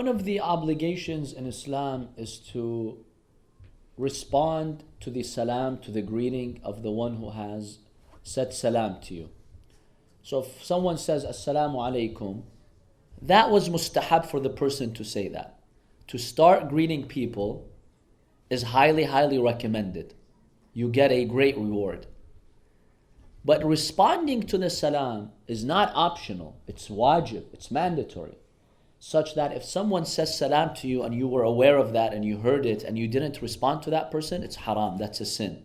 One of the obligations in Islam is to respond to the salam, to the greeting of the one who has said salam to you. So if someone says assalamu alaikum, that was mustahab for the person to say that. To start greeting people is highly, highly recommended. You get a great reward. But responding to the salam is not optional. It's wajib, it's mandatory. Such that if someone says salam to you and you were aware of that and you heard it and you didn't respond to that person, it's haram, that's a sin.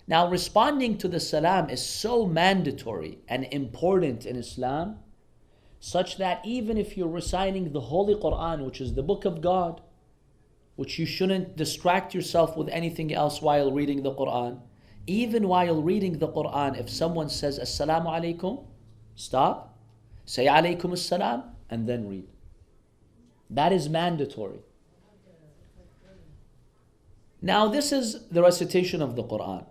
Now, responding to the salam is so mandatory and important in Islam, such that even if you're reciting the Holy Quran, which is the book of God, which you shouldn't distract yourself with anything else while reading the Quran, even while reading the Quran, if someone says assalamu alaikum, stop, say alaikum assalam, and then read. That is mandatory. Now, this is the recitation of the Quran.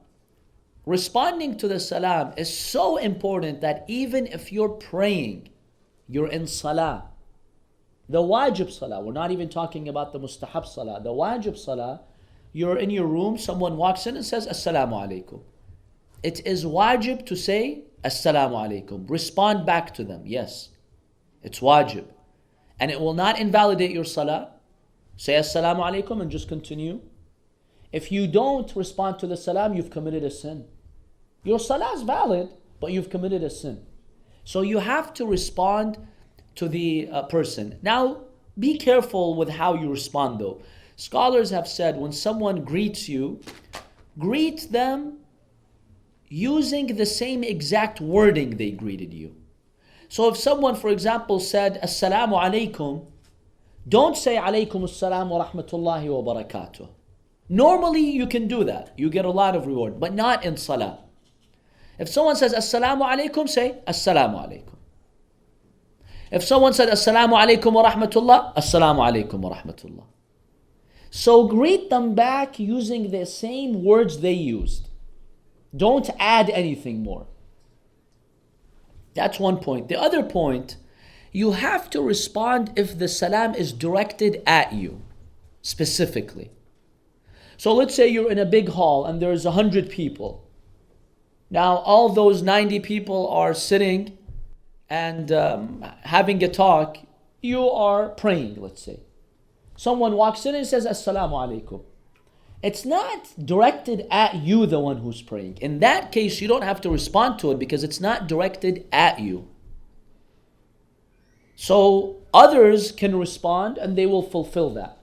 Responding to the salam is so important that even if you're praying, you're in salah, the wajib salah, we're not even talking about the mustahab salah, the wajib salah, you're in your room, someone walks in and says assalamu alaikum. It is wajib to say assalamu alaikum. Respond back to them, yes. It's wajib. And it will not invalidate your salah. Say assalamu alaikum and just continue. If you don't respond to the salam, you've committed a sin. Your salah is valid, but you've committed a sin. So you have to respond to the person. Now, be careful with how you respond though. Scholars have said when someone greets you, greet them using the same exact wording they greeted you. So if someone, for example, said assalamu alaikum, don't say alaikum assalam wa rahmatullahi wa barakatuh. Normally you can do that. You get a lot of reward, but not in salah. If someone says assalamu alaikum, say assalamu alaikum. If someone said assalamu alaikum wa rahmatullah, assalamu alaikum wa rahmatullah. So greet them back using the same words they used. Don't add anything more. That's one point. The other point, you have to respond if the salam is directed at you, specifically. So let's say you're in a big hall and there's 100 people. Now all those 90 people are sitting and having a talk. You are praying, let's say. Someone walks in and says, assalamu alaikum. It's not directed at you, the one who's praying. In that case, you don't have to respond to it because it's not directed at you. So others can respond and they will fulfill that.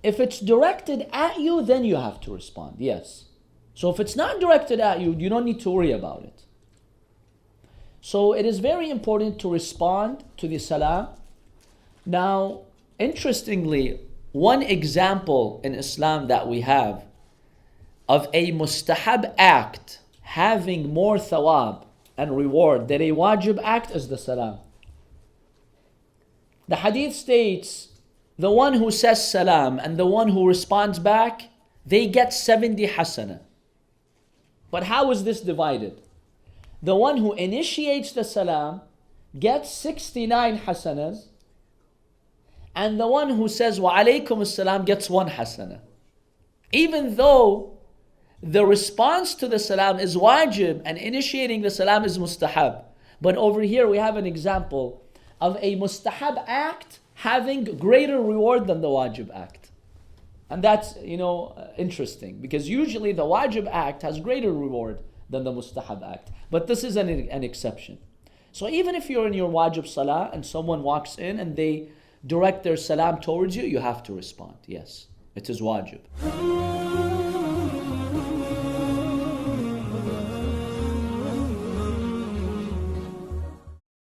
If it's directed at you, then you have to respond, yes. So if it's not directed at you, you don't need to worry about it. So it is very important to respond to the salam. Now, interestingly, one example in Islam that we have of a mustahab act having more thawab and reward than a wajib act is the salam. The hadith states, the one who says salam and the one who responds back, they get 70 hasana. But how is this divided? The one who initiates the salam gets 69 hasanas, and the one who says wa alaykum as-salam gets 1 hasana. Even though the response to the salam is wajib and initiating the salam is mustahab. But over here we have an example of a mustahab act having greater reward than the wajib act. And that's, interesting, because usually the wajib act has greater reward than the mustahab act. But this is an exception. So even if you're in your wajib salah and someone walks in and they direct their salam towards you, you have to respond. Yes, it is wajib.